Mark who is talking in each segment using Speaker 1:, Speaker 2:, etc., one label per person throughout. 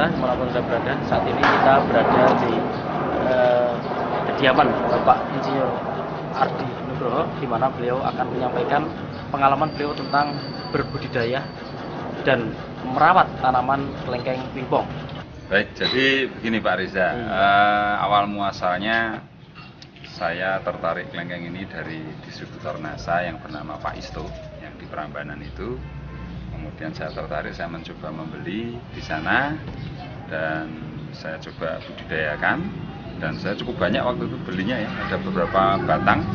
Speaker 1: Dimanapun Anda berada, saat ini kita berada di kediaman Bapak Insinyur Ardi Nugroho, di mana beliau akan menyampaikan pengalaman beliau tentang berbudidaya dan merawat tanaman kelengkeng pingpong.
Speaker 2: Baik, jadi begini Pak Riza, awal muasalnya saya tertarik kelengkeng ini dari distributor NASA yang bernama Pak Isto, yang di Prambanan itu. Kemudian saya tertarik, saya mencoba membeli di sana dan saya coba budidayakan, dan saya cukup banyak waktu itu belinya ya. Ada beberapa batang,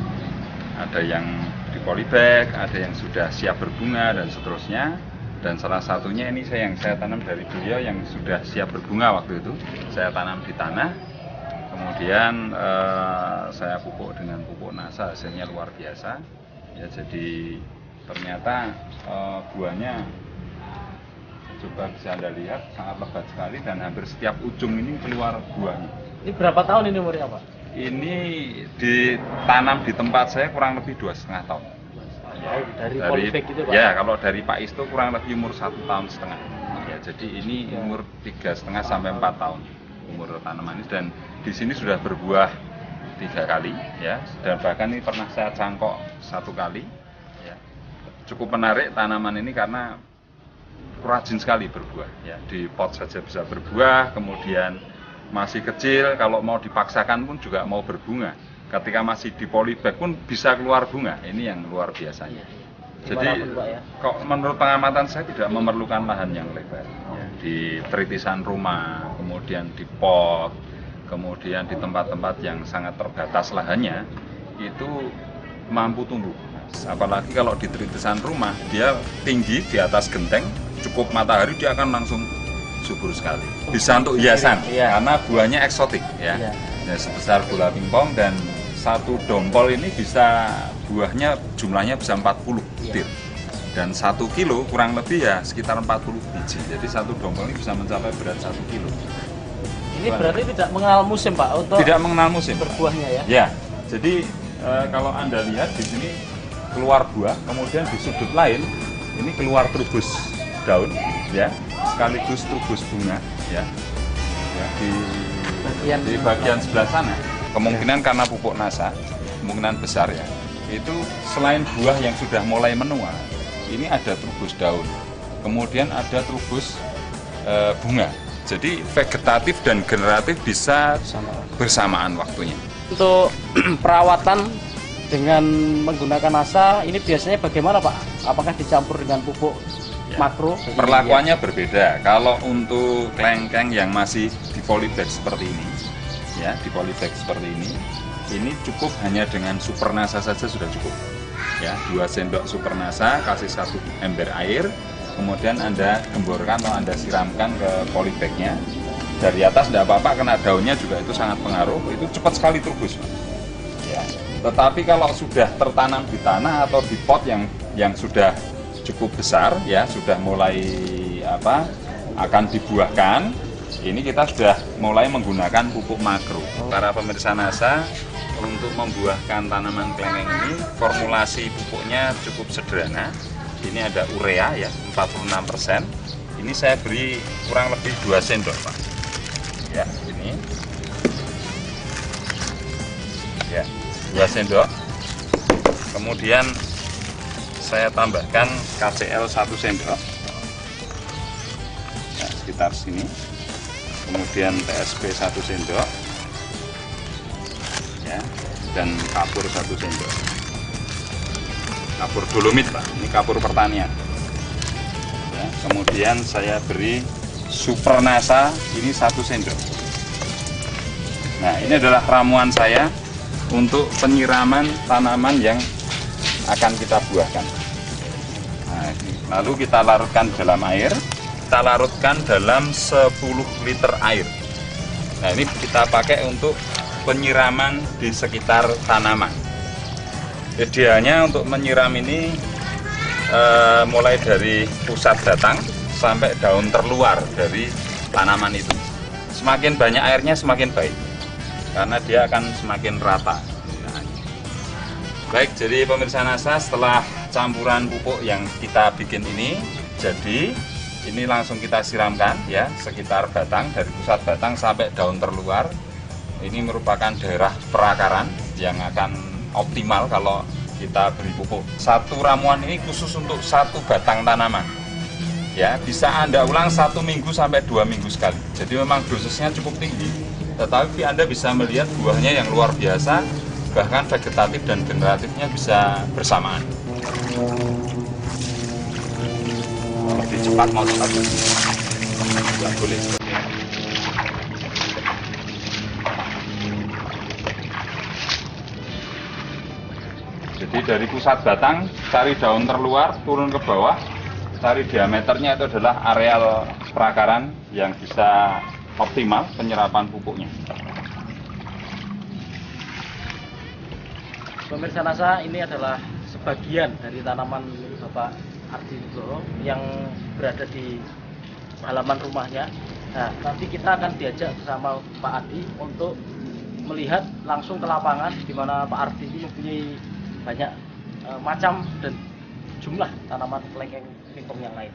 Speaker 2: ada yang di polybag, ada yang sudah siap berbunga dan seterusnya. Dan salah satunya ini yang saya tanam dari beliau yang sudah siap berbunga waktu itu. Saya tanam di tanah, kemudian saya pupuk dengan pupuk NASA, hasilnya luar biasa. Ya, jadi ternyata buahnya, coba bisa Anda lihat, sangat lebat sekali dan hampir setiap ujung ini keluar buahnya.
Speaker 1: Ini berapa tahun ini umurnya Pak?
Speaker 2: Ini ditanam di tempat saya kurang lebih 2,5 tahun.
Speaker 1: Dari polybag gitu Pak?
Speaker 2: Ya, kalau dari Pak Isto kurang lebih umur 1,5 tahun. Ya, jadi ini umur 3,5 sampai 4 tahun umur tanaman ini, dan di sini sudah berbuah 3 kali ya, dan bahkan ini pernah saya cangkok 1 kali. Ya. Cukup menarik tanaman ini karena rajin sekali berbuah ya, di pot saja bisa berbuah, kemudian masih kecil kalau mau dipaksakan pun juga mau berbunga, ketika masih di polybag pun bisa keluar bunga. Ini yang luar biasanya. Jadi kok menurut pengamatan saya tidak memerlukan lahan yang lebar ya, di tritisan rumah, kemudian di pot, kemudian di tempat-tempat yang sangat terbatas lahannya itu mampu tumbuh. Apalagi kalau di tritisan rumah, dia tinggi di atas genteng, cukup matahari dia akan langsung subur sekali. Bisa untuk hiasan, karena buahnya eksotik ya. Ya, sebesar bola pingpong, dan satu dompol ini bisa buahnya jumlahnya bisa 40 butir. Dan 1 kilo kurang lebih ya sekitar 40 biji. Jadi satu dompol ini bisa mencapai berat 1 kilo.
Speaker 1: Ini berarti tidak mengenal musim Pak untuk
Speaker 2: tidak mengenal musim
Speaker 1: berbuahnya ya?
Speaker 2: Ya. Jadi kalau Anda lihat di sini keluar buah, kemudian di sudut lain ini keluar trubus daun ya, sekaligus trubus bunga ya, di bagian sebelah sana. Kemungkinan karena pupuk NASA, kemungkinan besar ya, itu selain buah yang sudah mulai menua, ini ada trubus daun, kemudian ada trubus bunga. Jadi vegetatif dan generatif bisa bersamaan waktunya.
Speaker 1: Untuk perawatan dengan menggunakan NASA ini biasanya bagaimana Pak? Apakah dicampur dengan pupuk makro?
Speaker 2: Perlakuannya berbeda. Kalau untuk kelengkeng yang masih di polybag seperti ini, ya, di polybag seperti ini cukup hanya dengan super NASA saja sudah cukup. Ya, 2 sendok super NASA, kasih 1 ember air, kemudian Anda gemburkan atau Anda siramkan ke polybagnya. Dari atas tidak apa-apa, kena daunnya juga itu sangat pengaruh. Itu cepat sekali trubus. Ya. Tetapi kalau sudah tertanam di tanah atau di pot yang sudah cukup besar ya, sudah mulai akan dibuahkan, ini kita sudah mulai menggunakan pupuk makro. Para pemirsa NASA, untuk membuahkan tanaman kelengkeng ini formulasi pupuknya cukup sederhana. Ini ada urea ya, 46%. Ini saya beri kurang lebih 2 sendok Pak. Ya, ini. Ya, 2 sendok. Kemudian saya tambahkan KCl 1 sendok. Ya, sekitar sini. Kemudian TSP 1 sendok. Ya, dan kapur 1 sendok. Kapur dolomit Pak, ini kapur pertanian. Ya, kemudian saya beri super NASA ini 1 sendok. Nah, ini adalah ramuan saya untuk penyiraman tanaman yang akan kita buahkan. Nah, lalu kita larutkan dalam air. Kita larutkan dalam 10 liter air. Nah, ini kita pakai untuk penyiraman di sekitar tanaman. Idealnya untuk menyiram ini mulai dari pusat batang sampai daun terluar dari tanaman itu. Semakin banyak airnya semakin baik, karena dia akan semakin rata. Baik, jadi pemirsa NASA, setelah campuran pupuk yang kita bikin ini jadi, ini langsung kita siramkan ya, sekitar batang, dari pusat batang sampai daun terluar. Ini merupakan daerah perakaran yang akan optimal kalau kita beri pupuk. Satu ramuan ini khusus untuk satu batang tanaman. Ya, bisa Anda ulang 1 minggu sampai 2 minggu sekali. Jadi memang dosisnya cukup tinggi, tetapi Anda bisa melihat buahnya yang luar biasa, bahkan vegetatif dan generatifnya bisa bersamaan. Lebih cepat mau cepat, nggak boleh seperti ini. Jadi dari pusat batang, cari daun terluar, turun ke bawah, cari diameternya, itu adalah areal perakaran yang bisa optimal penyerapan pupuknya.
Speaker 1: Pemirsa NASA, ini adalah sebagian dari tanaman Bapak Ardi Nugroho yang berada di halaman rumahnya. Nah, nanti kita akan diajak bersama Pak Adi untuk melihat langsung ke lapangan di mana Pak Ardi ini mempunyai banyak macam dan jumlah tanaman kelengkeng pingpong yang lain.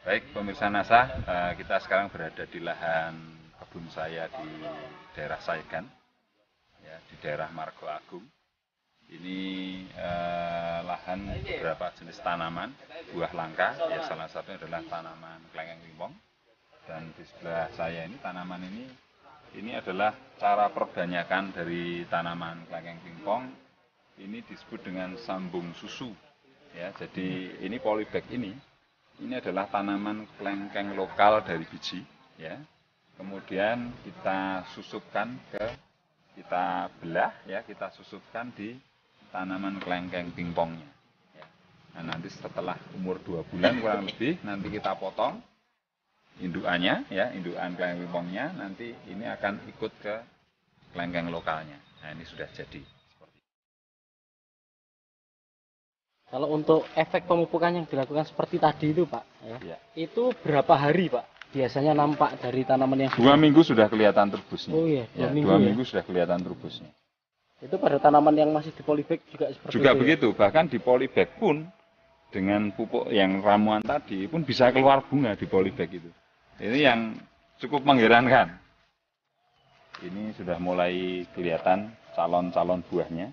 Speaker 2: Baik, pemirsa NASA, kita sekarang berada di lahan kebun saya di daerah Saigan, ya, di daerah Margo Agung. Ini lahan beberapa jenis tanaman, buah langka, ya, salah satunya adalah tanaman kelengkeng pingpong. Dan di sebelah saya ini, tanaman ini adalah cara perbanyakan dari tanaman kelengkeng pingpong. Ini disebut dengan sambung susu. Ya, jadi ini polybag ini adalah tanaman kelengkeng lokal dari biji. Ya. Kemudian kita susupkan kita belah, ya, kita susupkan di tanaman kelengkeng pingpongnya. Ya. Nah, nanti setelah umur 2 bulan kurang lebih, nanti kita potong indukannya, ya, indukan kelengkeng pingpongnya, nanti ini akan ikut ke kelengkeng lokalnya. Nah, ini sudah jadi.
Speaker 1: Kalau untuk efek pemupukan yang dilakukan seperti tadi itu, Pak,
Speaker 2: Ya.
Speaker 1: itu berapa hari, Pak? Biasanya nampak dari tanaman yang
Speaker 2: 2 minggu sudah kelihatan turbusnya.
Speaker 1: Oh iya, 2 minggu,
Speaker 2: 2
Speaker 1: ya?
Speaker 2: minggu sudah kelihatan turbusnya.
Speaker 1: Itu pada tanaman yang masih di polybag juga seperti
Speaker 2: Juga
Speaker 1: itu,
Speaker 2: begitu, ya? Bahkan di polybag pun dengan pupuk yang ramuan tadi pun bisa keluar bunga di polybag itu. Ini yang cukup mengherankan. Ini sudah mulai kelihatan calon-calon buahnya.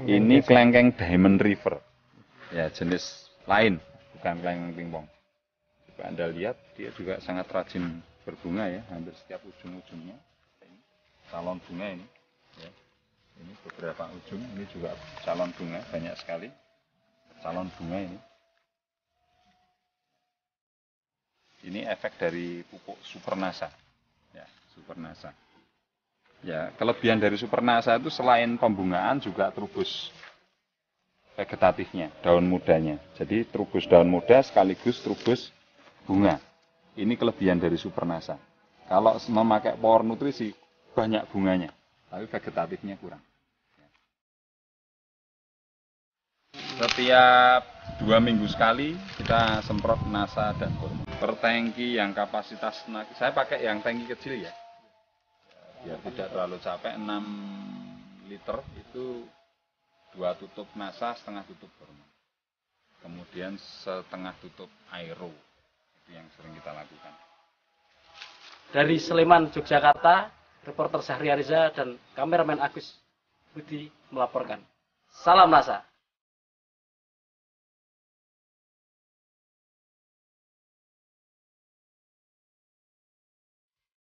Speaker 2: Ini kelengkeng Diamond River. Ya, jenis lain, bukan kelengkeng pingpong. Coba Anda lihat, dia juga sangat rajin berbunga, ya, hampir setiap ujung-ujungnya. Ini calon bunga ini. Ya. Ini beberapa ujung, ini juga calon bunga, banyak sekali calon bunga ini. Ini efek dari pupuk Supernasa. Ya, Supernasa. Ya, kelebihan dari Supernasa itu selain pembungaan juga trubus vegetatifnya, daun mudanya. Jadi trubus daun muda sekaligus trubus bunga. Ini kelebihan dari Supernasa. Kalau memakai power nutrisi banyak bunganya, tapi vegetatifnya kurang. Setiap 2 minggu sekali kita semprot Nasa dan hormon. Per tangki yang kapasitas, saya pakai yang tangki kecil, ya, biar tidak terlalu capek. 6 liter itu 2 tutup Nasa, setengah tutup hormon. Kemudian setengah tutup aero. Itu yang sering kita lakukan.
Speaker 1: Dari Sleman, Yogyakarta, reporter Syahri Ariza dan kameramen Agus Budi melaporkan. Salam NASA.